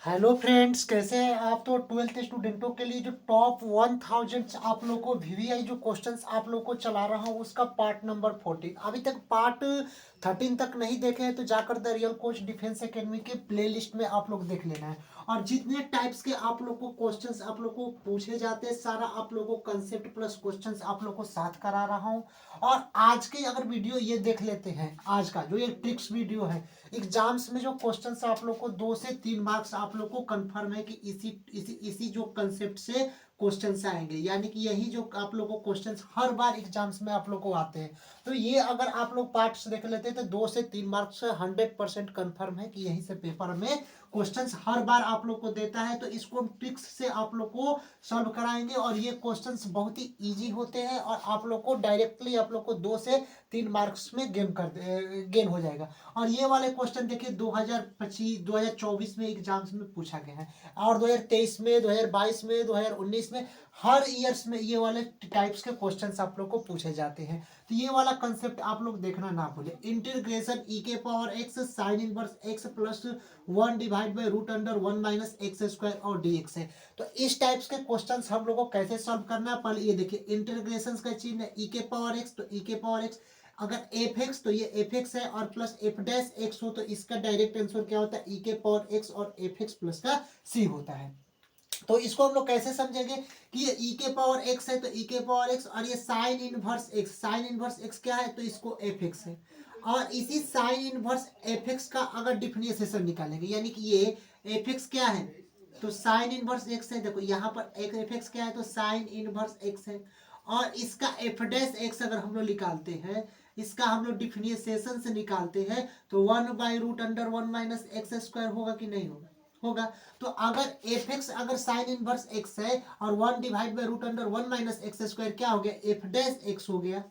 Hello friends, कैसे हैं आप। तो 12th स्टूडेंटों के लिए जो टॉप 1000 आप लोगों को वीवीआई जो क्वेश्चंस आप लोगों को चला रहा हूँ उसका पार्ट नंबर 14। अभी तक पार्ट 13 तक नहीं देखे हैं तो जाकर the real coach defence academy के प्लेलिस्ट में आप लोग देख लेना है। और जितने टाइप्स के आप लोग को क्वेश्चंस आप लोग को पूछे जाते हैं सारा आप लोग को कंसेप्ट प्लस क्वेश्चंस आप लोग को साथ करा रहा हूँ। और आज की अगर वीडियो ये देख लेते हैं, आज का जो ये ट्रिक्स वीडियो है, एग्जाम्स में जो क्वेश्चंस आप लोग को 2 से 3 मार्क्स आप लोग को कंफर्म है कि इसी इसी इसी जो कंसेप्ट से क्वेश्चंस आएंगे, यानी कि यही जो आप लोग को क्वेश्चंस हर बार एग्जाम्स में आप लोग को आते हैं। तो ये अगर आप लोग पार्ट्स देख लेते हैं तो 2 से 3 मार्क्स 100% कंफर्म है कि यहीं से पेपर में क्वेश्चंस हर बार आप लोग को देता है। तो इसको हम ट्रिक्स से आप लोग को सॉल्व कराएंगे और ये क्वेश्चंस बहुत ही इजी होते हैं और आप लोग को डायरेक्टली आप लोग को 2 से 3 मार्क्स में गेन हो जाएगा। और ये वाले क्वेश्चन देखिए 2025 2024 में एग्जाम्स में पूछा गया है और 2023 में 2022 में 2019 में हर ईयर्स में ये वाले टाइप्स के क्वेश्चंस आप लोग को पूछे जाते हैं। तो ये वाला कंसेप्ट आप लोग देखना ना भूले। इंटीग्रेशन ई के power x sine inverse x plus 1/√(1 - x² और dx है। तो इस टाइप्स के क्वेश्चंस हम लोग को कैसे सॉल्व करना है, पहले ये देखिए। इंटीग्रेशन का चिन्ह है ई के पावर एक्स, तो ई के पावर एक्स अगर एफ एक्स तो ये एफ एक्स है और प्लस एफ डैश एक्स हो तो इसका डायरेक्ट आंसर क्या होता है, ई के पावर एक्स और एफ एक्स प्लस का सी होता है। तो इसको हम लोग कैसे समझेंगे कि ये ई के पावर एक्स है तो ई के पावर एक्स, और ये sign inverse x, sine inverse x क्या है तो इसको एफ एक्स है। और इसी साइन इनवर्स एफ एक्स का अगर डिफरेंशिएशन निकालेंगे, यानी कि ये एफ एक्स क्या है तो साइन इनवर्स एक्स है। देखो यहाँ पर एक एफ एक्स क्या है तो साइन इनवर्स एक्स है। और इसका एफ डैश एक्स अगर हम लोग निकालते हैं, इसका हम लोग डिफरेंशिएशन से निकालते हैं तो 1/√(1 - x² होगा कि नहीं होगा, होगा। तो अगर एफ एक्स अगर साइन इनवर्स एक्स है और 1/√(1 - x²) क्या हो गया, एफ डैश एक्स हो गया,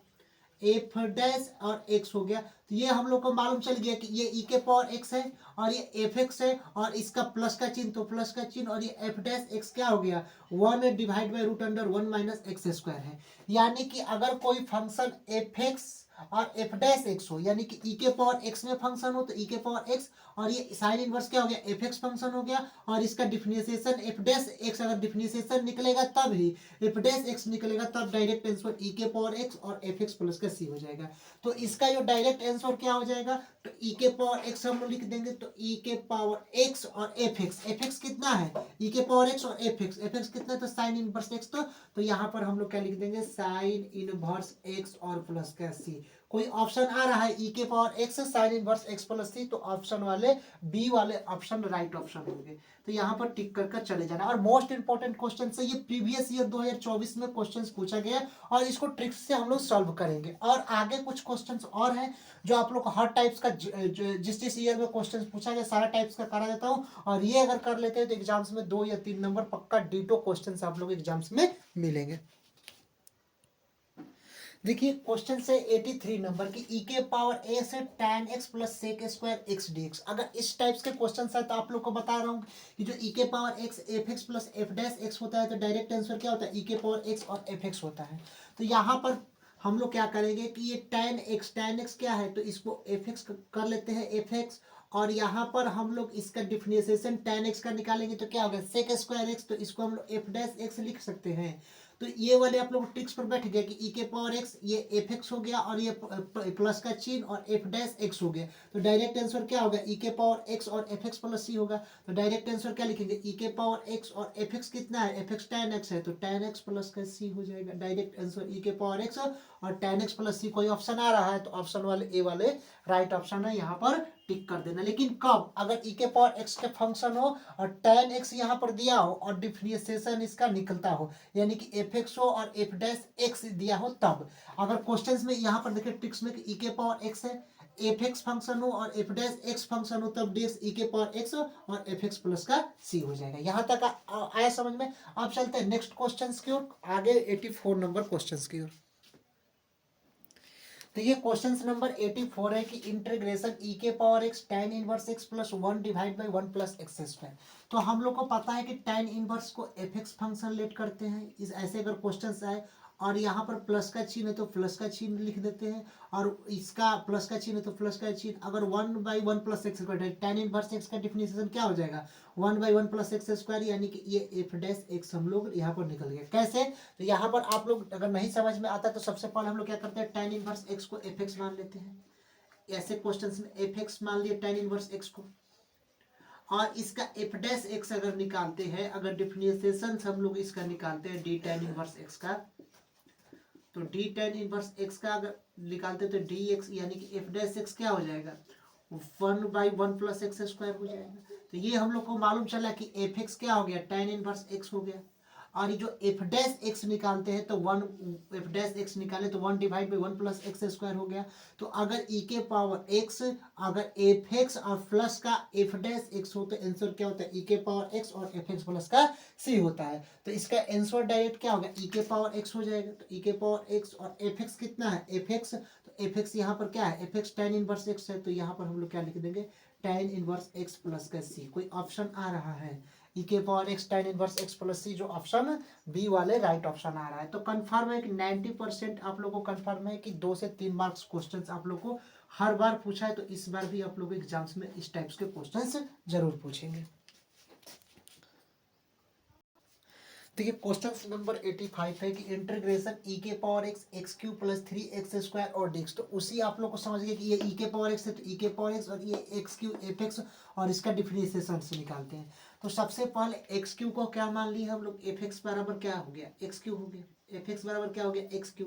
एफ डैश और एक्स हो गया। तो ये हम लोग को मालूम चल गया कि ये ई के पावर एक्स है और ये एफ एक्स है और इसका प्लस का चिन्ह तो प्लस का चिन्ह, और ये एफ डैश एक्स क्या हो गया 1/√(1 - x² है। यानी कि अगर कोई फंक्शन एफ एक्स और एफ डैश एक्स हो, यानी कि ई के पावर एक्स में फंक्शन हो तो ई के पावर एक्स, और ये साइन इनवर्स क्या हो गया एफ एक्स फंक्शन हो गया, और इसका डिफरेंशिएशन एफ डैश एक्स अगर डिफरेंशिएशन निकलेगा तब ही एफ डैश एक्स निकलेगा, तब डायरेक्ट आंसर ई के पावर एक्स और एफ एक्स प्लस का सी हो जाएगा। तो इसका जो डायरेक्ट आंसर क्या हो जाएगा तो ई के पावर एक्स हम लोग लिख देंगे, तो ई के पावर एक्स और एफ एक्स कितना है ई के पावर एक्स और एफ एक्स कितना है तो साइन इनवर्स एक्स। तो यहाँ पर हम लोग क्या लिख देंगे साइन इनवर्स एक्स और प्लस का सी। कोई ऑप्शन आ रहा है ई के power x sine inverse x plus C, तो ऑप्शन वाले बी वाले ऑप्शन राइट ऑप्शन होंगे। तो यहाँ पर टिक कर चले जाना। और मोस्ट इंपॉर्टेंट क्वेश्चन से ये प्रीवियस ईयर 2024 में क्वेश्चंस पूछा गया और इसको ट्रिक्स से हम लोग सॉल्व करेंगे। और आगे कुछ क्वेश्चंस और हैं जो आप लोग को हर टाइप्स का जिस ईयर में क्वेश्चंस पूछा गया सारा टाइप्स का करा देता हूँ। और ये अगर कर लेते हैं तो एग्जाम्स में 2 या 3 नंबर पक्का डीटो क्वेश्चन आप लोग एग्जाम्स में मिलेंगे। देखिए क्वेश्चन से 83 नंबर की ई के पावर ए से tan x plus sec square x d x. अगर इस टाइप्स के क्वेश्चन है तो आप लोग को बता रहा हूँ कि जो ई के power x F x plus F dash x होता है तो डायरेक्ट आंसर क्या होता है ई के पावर एक्स और एफ एक्स होता है। तो यहाँ पर हम लोग क्या करेंगे कि ये tan x क्या है तो इसको एफ एक्स कर लेते हैं एफ एक्स, और यहाँ पर हम लोग इसका डिफरेंशिएशन tan x का निकालेंगे तो क्या होगा सेक स्क्वायर एक्स, तो इसको हम लोग एफ डैश एक्स लिख सकते हैं। तो ये वाले आप लोग ट्रिक्स पर बैठ गया कि ई के पावर एक्स ये एफ एक्स हो गया और ये प्लस का चिन्ह और एफ डैश एक्स हो गया। तो डायरेक्ट आंसर क्या होगा ई के पावर एक्स और एफ एक्स प्लस सी होगा। तो डायरेक्ट आंसर क्या लिखेंगे ई के पावर एक्स और एफ एक्स कितना है एफ एक्स tan x है तो tan x प्लस का सी हो जाएगा। डायरेक्ट आंसर ई के पावर एक्स और tan x प्लस सी। कोई ऑप्शन आ रहा है तो ऑप्शन वाले ए वाले राइट ऑप्शन है, यहाँ पर टिक कर देना। लेकिन कब, अगर ई के पावर एक्स के फंक्शन हो और tan x यहाँ पर दिया हो और डिफरेंशिएशन इसका निकलता हो, यानी कि एफ एक्स हो और एफ डैश एक्स दिया हो तब। अगर क्वेश्चंस में यहाँ पर देखिए ट्रिक्स में ई के पावर एक्स है एफ एक्स फंक्शन हो और एफ डैश एक्स फंक्शन हो तब डीएक्स ई के पावर एक्स और एफ एक्स प्लस का सी हो जाएगा। यहाँ तक आया समझ में। अब चलते हैं नेक्स्ट क्वेश्चंस की ओर, आगे 84 नंबर क्वेश्चंस की ओर। तो ये क्वेश्चन नंबर 84 है कि इंटीग्रेशन ई के power x tan inverse x plus 1/(1 + x²). तो हम लोग को पता है कि tan इनवर्स को एफ एक्स फंक्शन लेट करते हैं, इस ऐसे अगर क्वेश्चन आए और यहाँ पर प्लस का चिन्ह है तो प्लस का चिन्ह लिख देते हैं, और इसका प्लस का चिन्ह है तो प्लस का चिन्ह। अगर 1/1 प्लस एक्स स्क्वायर है, tan इनवर्स एक्स का डिफिनेशन क्या हो जाएगा, 1/1 प्लस एक्स स्क्वायर, यानी कि ये एफ डैश एक्स हम लोग यहाँ पर निकल गया। कैसे, तो यहाँ पर आप लोग अगर नहीं समझ में आता तो सबसे पहले हम लोग क्या करते हैं, tan इनवर्स एक्स को एफ एक्स मान लेते हैं। ऐसे क्वेश्चन में एफ एक्स मान लिए tan इनवर्स एक्स को, और इसका एफ डैश एक्स अगर निकालते हैं, अगर डिफरेंशिएशन हम लोग इसका निकालते हैं डी tan इनवर्स एक्स का, तो डी tan इनवर्स एक्स का अगर निकालते हैं तो डी एक्स यानी कि एफ डैश एक्स क्या हो जाएगा, 1/1 प्लस एक्स स्क्वायर हो जाएगा। तो ये हम लोग को मालूम चला कि एफ एक्स क्या हो गया, tan इनवर्स एक्स हो गया। और ये जो एफ डैश एक्स निकालते हैं तो 1 एफ डैश एक्स निकाले तो 1/1 प्लस एक्स स्क्वायर हो गया। तो अगर ई के पावर एक्स, अगर एफ एक्स और प्लस का एफ डैश एक्स हो तो आंसर क्या होता है, ई के पावर एक्स और एफ एक्स प्लस का सी होता है। तो इसका आंसर डायरेक्ट क्या होगा, ई के पावर एक्स हो जाएगा। तो ई के पावर एक्स और एफ एक्स कितना है, एफ एक्स, तो एफ एक्स यहाँ पर क्या है, F x tan inverse x है, तो यहाँ पर हम लोग क्या लिख देंगे, tan इनवर्स एक्स प्लस का सी। कोई ऑप्शन आ रहा है, ई के power x tan inverse x plus c, जो ऑप्शन बी वाले राइट ऑप्शन आ रहा है। तो कंफर्म है कि 90% आप लोगों को कंफर्म है कि 2 से 3 मार्क्स क्वेश्चंस आप लोग को हर बार पूछा है, तो इस बार भी आप लोग एग्जाम्स में इस टाइप्स के क्वेश्चंस जरूर पूछेंगे। देखिए क्वेश्चन नंबर 85 है कि इंटीग्रेशन ई के power x x cube plus 3x square और डिक्स। तो उसी आप लोग को समझ गए कि ये ई के पावर एक्स है तो ई के पावर एक्स, और ये एक्स क्यू एफ एक्स, और इसका डिफरेंशिएशन से निकालते हैं। तो सबसे पहले एक्स क्यू को क्या मान लिए हम लोग, एफ एक्स बराबर क्या हो गया, एक्स क्यू हो गया, एफ एक्स बराबर क्या हो गया, एक्स क्यू।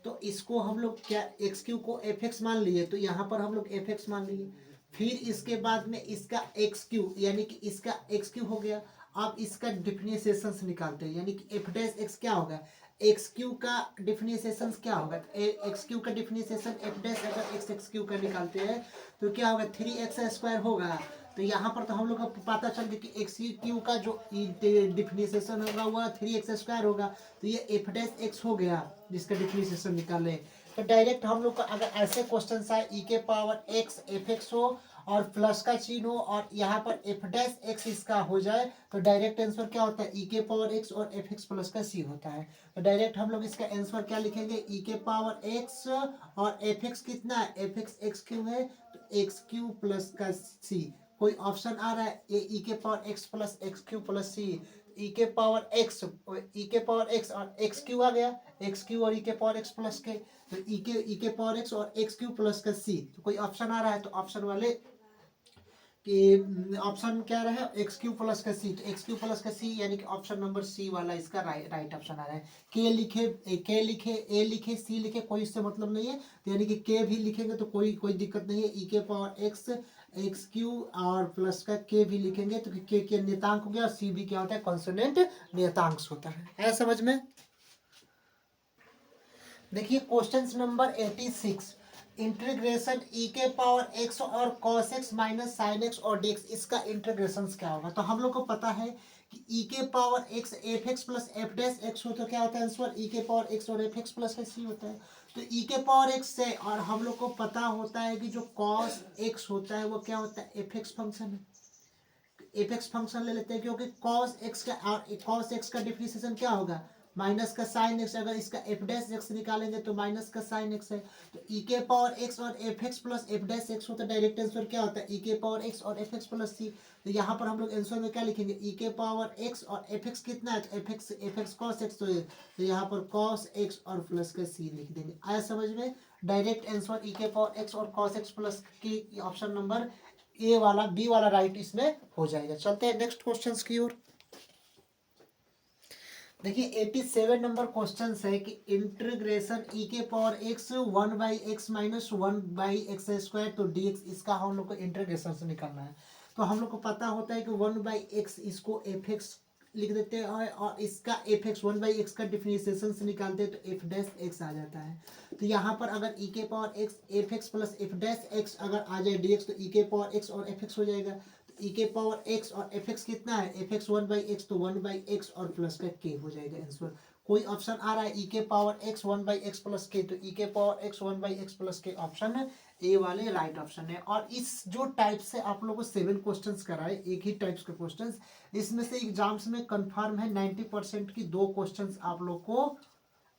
तो इसको हम लोग क्या, एक्स क्यू को एफ एक्स मान लिए, तो यहाँ पर हम लोग एफ एक्स मान लिए। फिर इसके बाद में इसका एक्स क्यू यानी कि इसका एक्स क्यू हो गया। अब इसका डिफरेंशिएशन से निकालते हैं, यानी कि एफ डैश एक्स क्या होगा, एक्स क्यू का डिफरेंशिएशन क्या होगा, एक्स क्यू का डिफरेंशिएशन एफ डैश अगर एक्स एक्स क्यू का निकालते हैं तो क्या होगा, 3x स्क्वायर होगा। तो यहाँ पर तो हम लोग को पता चल गया कि एक्स क्यू का जो डिफरेंशिएशन होगा वह 3x स्क्वायर होगा। तो ये एफ डैश एक्स हो गया जिसका डिफरेंशिएशन निकाले। तो डायरेक्ट हम लोग का अगर ऐसे क्वेश्चन आए ई के पावर एक्स एफ एक्स हो और प्लस का चिन्ह हो और यहाँ पर एफ डैश एक्स इसका हो जाए, तो डायरेक्ट आंसर क्या होता है, ई के पावर एक्स और एफ एक्स प्लस का सी होता है। तो डायरेक्ट हम लोग इसका आंसर क्या लिखेंगे, ई के पावर एक्स और एफ एक्स कितना है, एफ एक्स एक्स क्यू है, तो एक्स क्यू प्लस का सी। कोई ऑप्शन आ रहा है, ई के power x plus x cube plus c, e के पावर एक्स, ई के पावर एक्स और एक्स क्यू आ गया, एक्स क्यू और ई के पावर एक्स प्लस के, तो ई के पावर एक्स और एक्स क्यू प्लस का सी। तो कोई ऑप्शन आ रहा है तो ऑप्शन वाले कि ऑप्शन क्या रहा है, एक्स क्यू प्लस का सी, तो एक्स क्यू प्लस का सी यानी कि ऑप्शन नंबर सी वाला इसका राइट ऑप्शन आ रहा है। के लिखे, के लिखे, ए लिखे, सी लिखे, कोई इससे मतलब नहीं है, तो यानी कि के भी लिखेंगे तो कोई दिक्कत नहीं है। ई के पावर एक्स एक्स क्यू और प्लस का के भी लिखेंगे तो के नियतांक हो गया, और सी भी क्या होता है, कॉन्सोनेंट नियतांक होता है समझ में। देखिए क्वेश्चन नंबर 86, इंटीग्रेशन ई के पावर एक्स और cos x minus sine x और डी एक्स, इसका इंटीग्रेशन क्या होगा। तो हम लोग को पता है कि ई के power x F x plus F dash x हो तो क्या होता है आंसर, ई के पावर एक्स और एफ एक्स प्लस का सी होता है। तो ई के पावर एक्स से, और हम लोग को पता होता है कि जो कॉस एक्स होता है वो क्या होता है, एफ एक्स फंक्शन है। एफ एक्स फंक्शन ले लेते हैं क्योंकि कॉस एक्स का, और कॉस एक्स का डिफरेंशिएशन क्या होगा, माइनस का साइन एक्स, अगर इसका एफ डैश एक्स निकालेंगे तो माइनस का साइन एक्स है। तो ई के पावर एक्स और F x plus F dash x होता है, डायरेक्ट आंसर क्या होता है, ई के पावर एक्स और एफ एक्स प्लस सी। तो यहाँ पर हम लोग आंसर में क्या लिखेंगे, ई के पावर एक्स और एफ एक्स कितना है, तो एफ एक्स कॉस एक्स, तो यहाँ पर कॉस एक्स और प्लस का सी लिख देंगे। आया समझ में, डायरेक्ट आंसर ई के पावर एक्स और कॉस एक्स प्लस की ऑप्शन नंबर ए वाला, बी वाला राइट इसमें हो जाएगा। चलते हैं नेक्स्ट क्वेश्चंस की ओर। देखिए 87 नंबर क्वेश्चन है कि इंटीग्रेशन ई के power x 1/x minus 1/x square, तो डी एक्स, इसका हम लोग को इंटीग्रेशन से निकालना है। तो हम लोग को पता होता है कि 1/x इसको एफ एक्स लिख देते हैं, और इसका एफ एक्स 1/x का डिफरेंशिएशन से निकालते हैं तो एफ डैश एक्स आ जाता है। तो यहाँ पर अगर ई के power x F x plus F dash x अगर आ जाए डी एक्स, तो ई के पावर एक्स और एफ एक्स हो जाएगा। ई के पावर एक्स और एफ एक्स कितना है, एफ एक्स 1/x, तो 1/x और प्लस का के हो जाएगा आंसर। कोई ऑप्शन आ रहा है ई के पावर एक्स 1/x प्लस के, तो ई के पावर एक्स 1/x प्लस के ऑप्शन ए वाले राइट ऑप्शन है। और इस जो टाइप से आप लोगों को 7 क्वेश्चंस कराए, एक ही टाइप्स के क्वेश्चंस, इसमें से एग्जाम्स में कंफर्म है 90% की 2 क्वेश्चंस आप लोग को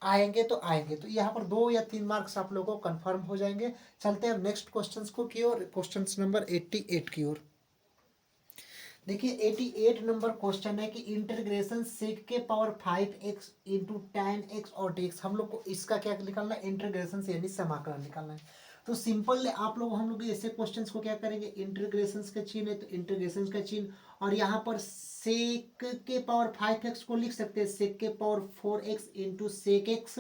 आएंगे तो आएंगे। तो यहाँ पर 2 या 3 मार्क्स आप लोगों को कंफर्म हो जाएंगे। चलते हैं नेक्स्ट क्वेश्चंस को की ओर, क्वेश्चन नंबर 88 की ओर। देखिए 88 नंबर क्वेश्चन है कि इंटीग्रेशन सेक के power 5x into tan x और dx, हम लोग को इसका क्या निकालना है, इंटीग्रेशन से यानी समाकलन निकालना है। तो सिंपल आप लोग हम लोग ऐसे क्वेश्चंस को क्या करेंगे, इंटीग्रेशन का चिन्ह है तो इंटीग्रेशन का चिन्ह, और यहाँ पर सेक के पावर 5x को लिख सकते हैं सेक के power 4x into sec x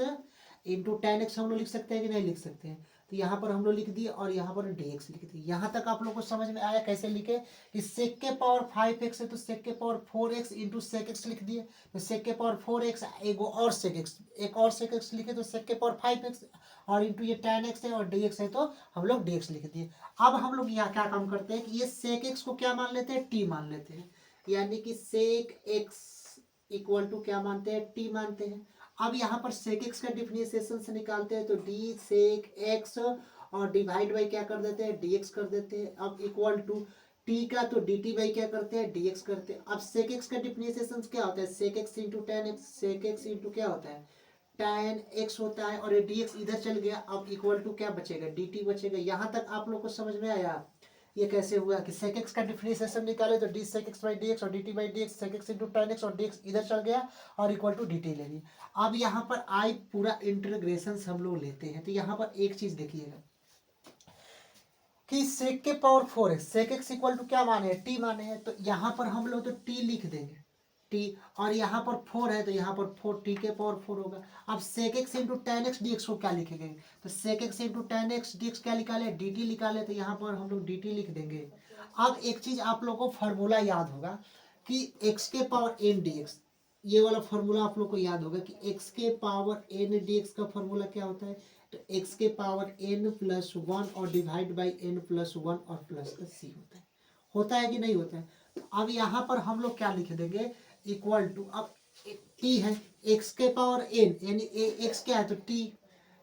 into tan x हम लोग लिख सकते हैं कि नहीं लिख सकते हैं। तो यहाँ पर हम लोग लिख दिए और यहाँ पर dx लिख दिए। यहाँ तक आप लोग को समझ में आया कैसे लिखे कि सेक के पावर 5x है तो सेक के power 4x into sec x लिख दिए। तो सेक के पावर 4x एक और सेक एक्स, एक और सेक एक्स लिखे तो सेक के पावर 5x, और इंटू ये tan x है और dx है तो हम लोग dx लिख दिए। अब हम लोग यहाँ क्या काम करते हैं कि ये सेक एक्स को क्या मान लेते हैं, t मान लेते हैं, यानी कि सेक एक्स इक्वल टू क्या मानते हैं, t मानते हैं। अब यहाँ पर सेक एक्स का डिफरेंशिएशन से निकालते हैं तो डी सेक एक्स और डिवाइड बाई क्या कर देते हैं, dx कर देते हैं। अब इक्वल टू टी का तो डी टी बाई क्या करते हैं, dx करते हैं। अब सेक एक्स का डिफरेंशिएशन क्या होता है, sec x into tan x, sec x into क्या होता है, tan x होता है, और ये dx इधर चल गया। अब इक्वल टू क्या बचेगा, dt बचेगा। यहाँ तक आप लोग को समझ में आया ये कैसे हुआ कि sec x का डिफरेंशिएशन निकाले तो d sec x by dx और dt by dx, sec x into tan x और dx इधर चल गया और इक्वल टू dt ले लिया। अब यहाँ पर आई पूरा इंटीग्रेशन हम लोग लेते हैं। तो यहाँ पर एक चीज देखिएगा कि sec के power 4x, sec x equal to क्या माने हैं, t माने हैं। तो यहाँ पर हम लोग तो t लिख देंगे, t, और यहाँ पर 4 है तो यहाँ पर 4 t के पावर 4 होगा। अब sec x into tan x dx को क्या लिखेंगे, तो sec x into tan x dx क्या निकाले, dt निकाले, तो यहाँ पर हम लोग dt लिख देंगे। अब एक चीज आप लोगों को फॉर्मूला याद होगा कि x के पावर n dx, ये वाला फॉर्मूला आप लोग को याद होगा कि x के पावर n dx का फॉर्मूला क्या होता है, तो x के पावर n प्लस 1 और डिवाइड बाई n प्लस 1 और प्लस का c होता है कि नहीं होता है। तो अब यहाँ पर हम लोग क्या लिख देंगे, इक्वल टू, अब t है x के पावर n यानी x क्या है तो t,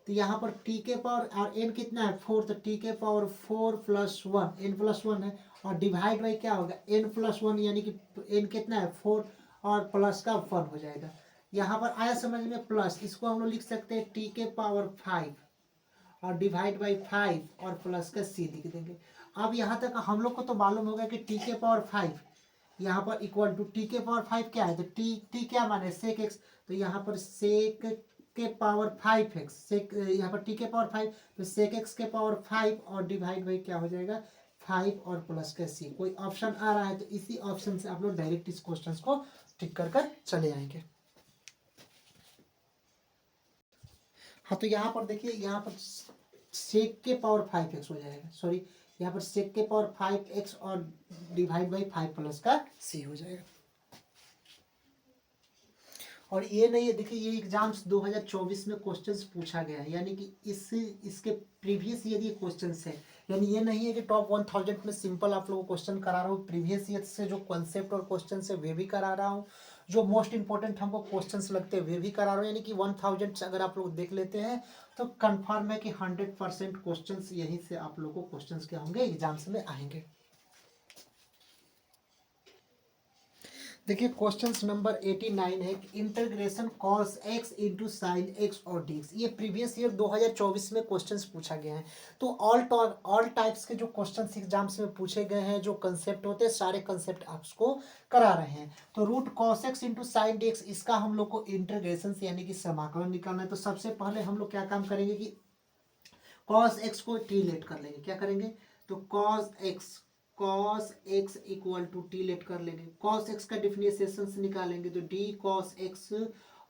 तो यहाँ पर t के पावर और n कितना है 4, तो t के पावर 4 प्लस 1, n प्लस 1 है, और डिवाइड बाई क्या होगा n प्लस 1 यानी कि n कितना है 4 और प्लस का 1 हो जाएगा। यहाँ पर आया समझ में, प्लस इसको हम लोग लिख सकते हैं t के पावर 5 और डिवाइड बाई 5 और प्लस का c लिख देंगे। अब यहाँ तक हम लोग को तो मालूम होगा कि t के पावर 5 यहाँ पर इक्वल टू टी के पावर 5 क्या है, तो टी क्या माने सेक एक्स, तो यहाँ पर सेक के पावर 5x, सेक यहाँ पर टी के पावर 5 तो सेक एक्स के पावर 5 और डिवाइड बाई क्या हो जाएगा 5 और प्लस का सी। कोई ऑप्शन आ रहा है तो इसी ऑप्शन से आप लोग डायरेक्ट इस क्वेश्चन को टिक कर कर चले आएंगे। हाँ तो यहाँ पर देखिए, यहाँ पर सेक के पावर 5x हो जाएगा, सॉरी यहाँ पर सेक के पावर 5x और डिवाइड बाई 5 प्लस का c हो जाएगा। और ये नहीं है, देखिए ये एग्जाम्स 2024 में क्वेश्चंस पूछा गया है, यानी कि इसके प्रीवियस ईयर ये क्वेश्चंस है, यानी ये नहीं है कि टॉप 1000 में सिंपल आप लोगों को क्वेश्चन करा रहा हूँ, प्रीवियस ईयर से जो कॉन्सेप्ट और क्वेश्चन है वे भी करा रहा हूँ, जो मोस्ट इंपॉर्टेंट हमको क्वेश्चंस लगते हैं वे भी करा रहा हूँ। यानी कि 1000 अगर आप लोग देख लेते हैं तो कंफर्म है कि 100% क्वेश्चंस यहीं से आप लोग को क्वेश्चंस क्या होंगे एग्जाम्स में आएंगे। देखिए क्वेश्चन नंबर 89 है कि integration cos x into sine x और डी एक्स, ये प्रीवियस ईयर 2024 में क्वेश्चंस पूछा गया है। तो ऑल टाइप्स के जो क्वेश्चंस एग्जाम्स में पूछे गए हैं, जो कंसेप्ट होते हैं सारे कंसेप्ट आपको करा रहे हैं। तो root cos x into sine d x, इसका हम लोग को इंटीग्रेशन से यानी कि समाकलन निकालना है। तो सबसे पहले हम लोग क्या काम करेंगे कि कॉस एक्स को टी लेट कर लेंगे, क्या करेंगे, तो cos x equal to t let कर लेंगे। कॉस एक्स का डिफरेंशिएशन से निकालेंगे तो डी कॉस एक्स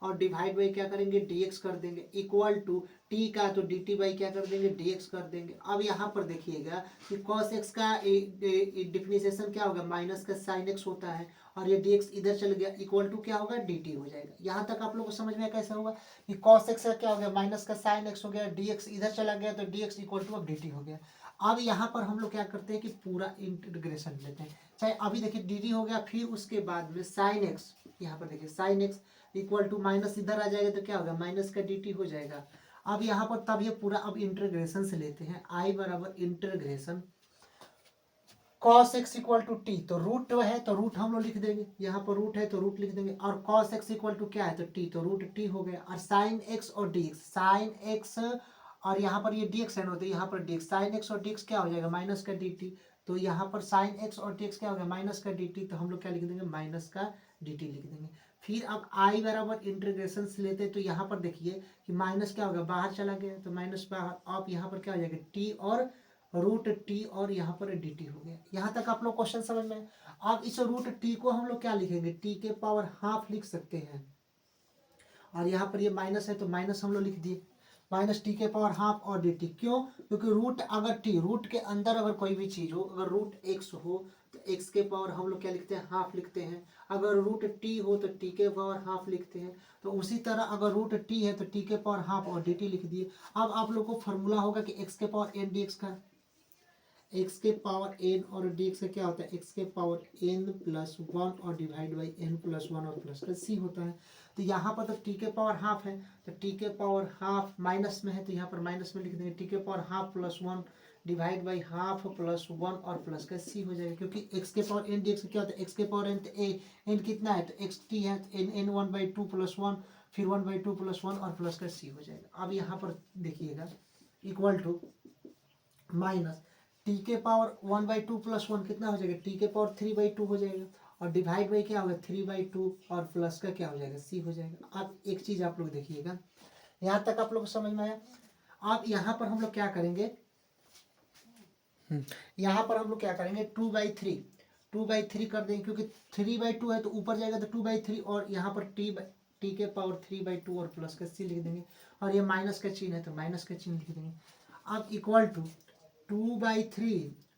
और डिवाइड बाई क्या करेंगे dx कर देंगे, इक्वल टू t का तो dt बाई क्या कर देंगे dx कर देंगे। अब यहाँ पर देखिएगा कि cos x का डिफरेंशिएशन क्या होगा, माइनस का sin x होता है, और ये dx इधर चल गया, इक्वल टू क्या होगा dt हो जाएगा। यहाँ तक आप लोगों को समझ में कैसा होगा कि cos x का क्या हो गया, माइनस का sin x हो गया, dx इधर चला गया तो dx इक्वल टू अब dt हो गया। अब यहाँ पर हम लोग क्या करते हैं कि पूरा इंटीग्रेशन लेते हैं, चाहे अभी देखिए dt हो गया, फिर उसके बाद में sin x, यहाँ पर देखिए sin x equal to minus इधर आ जाएगा तो क्या होगा माइनस का dt हो जाएगा। अब यहाँ पर तब ये पूरा अब इंटीग्रेशन से लेते हैं, i बराबर integration cos x equal to t, तो रूट है तो रूट हम लोग लिख देंगे, यहाँ पर रूट है तो रूट लिख देंगे, और cos x इक्वल टू क्या है तो टी, तो रूट टी हो गया। और sin x और dx, sin x और यहाँ पर ये dx है ना, तो यहाँ पर dx, sin x और dx क्या हो जाएगा माइनस का dt, तो यहाँ पर sin x और dx क्या हो गया माइनस का dt, तो हम लोग क्या लिख देंगे माइनस का dt लिख देंगे। फिर अब i बराबर इंटीग्रेशन लेते हैं, तो यहाँ पर देखिए कि माइनस क्या हो गया बाहर चला गया, तो माइनस बाहर, अब यहाँ पर क्या हो जाएगा t और रूट टी और यहाँ पर डी टी हो गया। यहाँ तक आप लोग क्वेश्चन समझ में। अब इस रूट टी को हम लोग क्या लिखेंगे, टी के पावर हाफ लिख सकते हैं, और यहाँ पर ये माइनस है तो माइनस हम लोग लिख दिए, माइनस टी के पावर हाफ और डी टी। क्यों, क्योंकि रूट अगर टी, रूट के अंदर अगर कोई भी चीज हो, अगर रूट एक्स हो तो एक्स के पावर हम लोग क्या लिखते हैं हाफ लिखते हैं, अगर रूट टी हो तो टी के पावर हाफ लिखते हैं। तो उसी तरह अगर रूट टी है तो टी के पावर हाफ और डी टी लिख दिए। अब आप लोग को फॉर्मूला होगा कि एक्स के पावर एन डी एक्स का, एक्स के पावर एन और डी एक्स का क्या होता है एक्स के पावर एन प्लस वन और divide by N plus one और प्लस का सी होता है। तो यहाँ पर तो टी के पावर हाफ है, तो टी के पावर हाफ माइनस में है तो यहाँ पर माइनस में लिख देंगे, टी के power half plus one divide by half plus one और प्लस का सी हो जाएगा। क्योंकि एक्स के पावर एन डी एक्स क्या होता है एक्स के पावर एन, तो एन कितना है तो एक्स टी है, तो n n one by two plus one, फिर one by two plus one और प्लस का सी हो जाएगा। अब यहाँ पर देखिएगा इक्वल टू माइनस टी के power one by two plus one कितना हो जाएगा टी के पावर थ्री बाई टू हो जाएगा, और डिवाइड बाई क्या होगा थ्री बाई टू और प्लस का क्या हो जाएगा सी हो जाएगा। अब एक चीज आप लोग देखिएगा, यहाँ तक आप लोग को समझ में आया। अब यहाँ पर हम लोग क्या करेंगे, यहाँ पर हम लोग क्या करेंगे टू बाई थ्री कर देंगे, क्योंकि थ्री बाई टू है तो ऊपर जाएगा तो टू बाई थ्री, और यहाँ पर टी के पावर थ्री बाई टू और प्लस का सी लिख देंगे, और ये माइनस का चिन्ह है तो माइनस का चिन्ह लिख देंगे। अब equal to two by three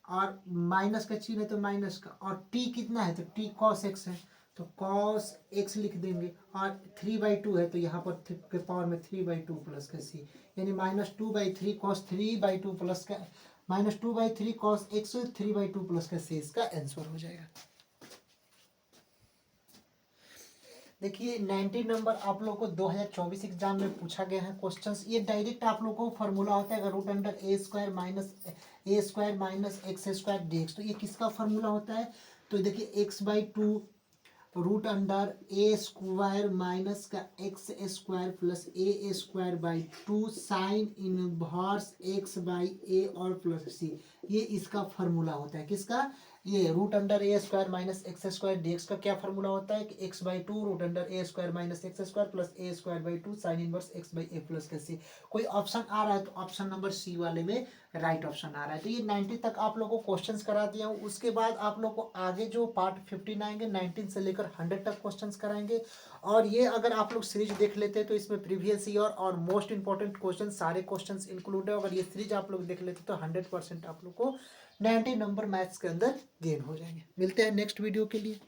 और माइनस का चिन्ह है तो माइनस का, और टी कितना है तो टी कॉस एक्स है तो कॉस एक्स लिख देंगे, और थ्री बाई टू है तो यहाँ पर के पावर में थ्री बाई टू प्लस का सी, यानी minus two by three cos three by two plus का minus two by three cos x three by two plus का सी इसका आंसर हो जाएगा। देखिए 19 नंबर आप लोग को 2024 एग्जाम में पूछा गया है क्वेश्चंस। ये डायरेक्ट आप लोग को फॉर्मूला होता है अगर root under a square minus x square d x, तो ये किसका फॉर्मूला होता है, तो देखिए x by two root under a square minus का x square plus a square by two sine inverse x by a और प्लस सी, ये इसका फॉर्मूला होता है। किसका, ये root under a square minus x square d x का क्या फॉर्मूला होता है कि x by two root under a square minus x square plus a square by two sine inverse x by a plus का C. कोई option आ रहा है तो ऑप्शन नंबर सी वाले में राइट ऑप्शन आ रहा है। तो ये 90 तक आप लोगों को क्वेश्चंस करा दिया हूँ। उसके बाद आप लोग को आगे जो पार्ट 15 आएंगे 19 से लेकर 100 तक क्वेश्चंस कराएंगे, और ये अगर आप लोग सीरीज देख लेते हैं तो इसमें प्रीवियस ईयर और मोस्ट इंपॉर्टेंट क्वेश्चन सारे क्वेश्चंस इंक्लूड है। अगर ये सीरीज आप लोग देख लेते तो 100% आप लोग को 90 नंबर मैथ्स के अंदर गेन हो जाएंगे। मिलते हैं नेक्स्ट वीडियो के लिए।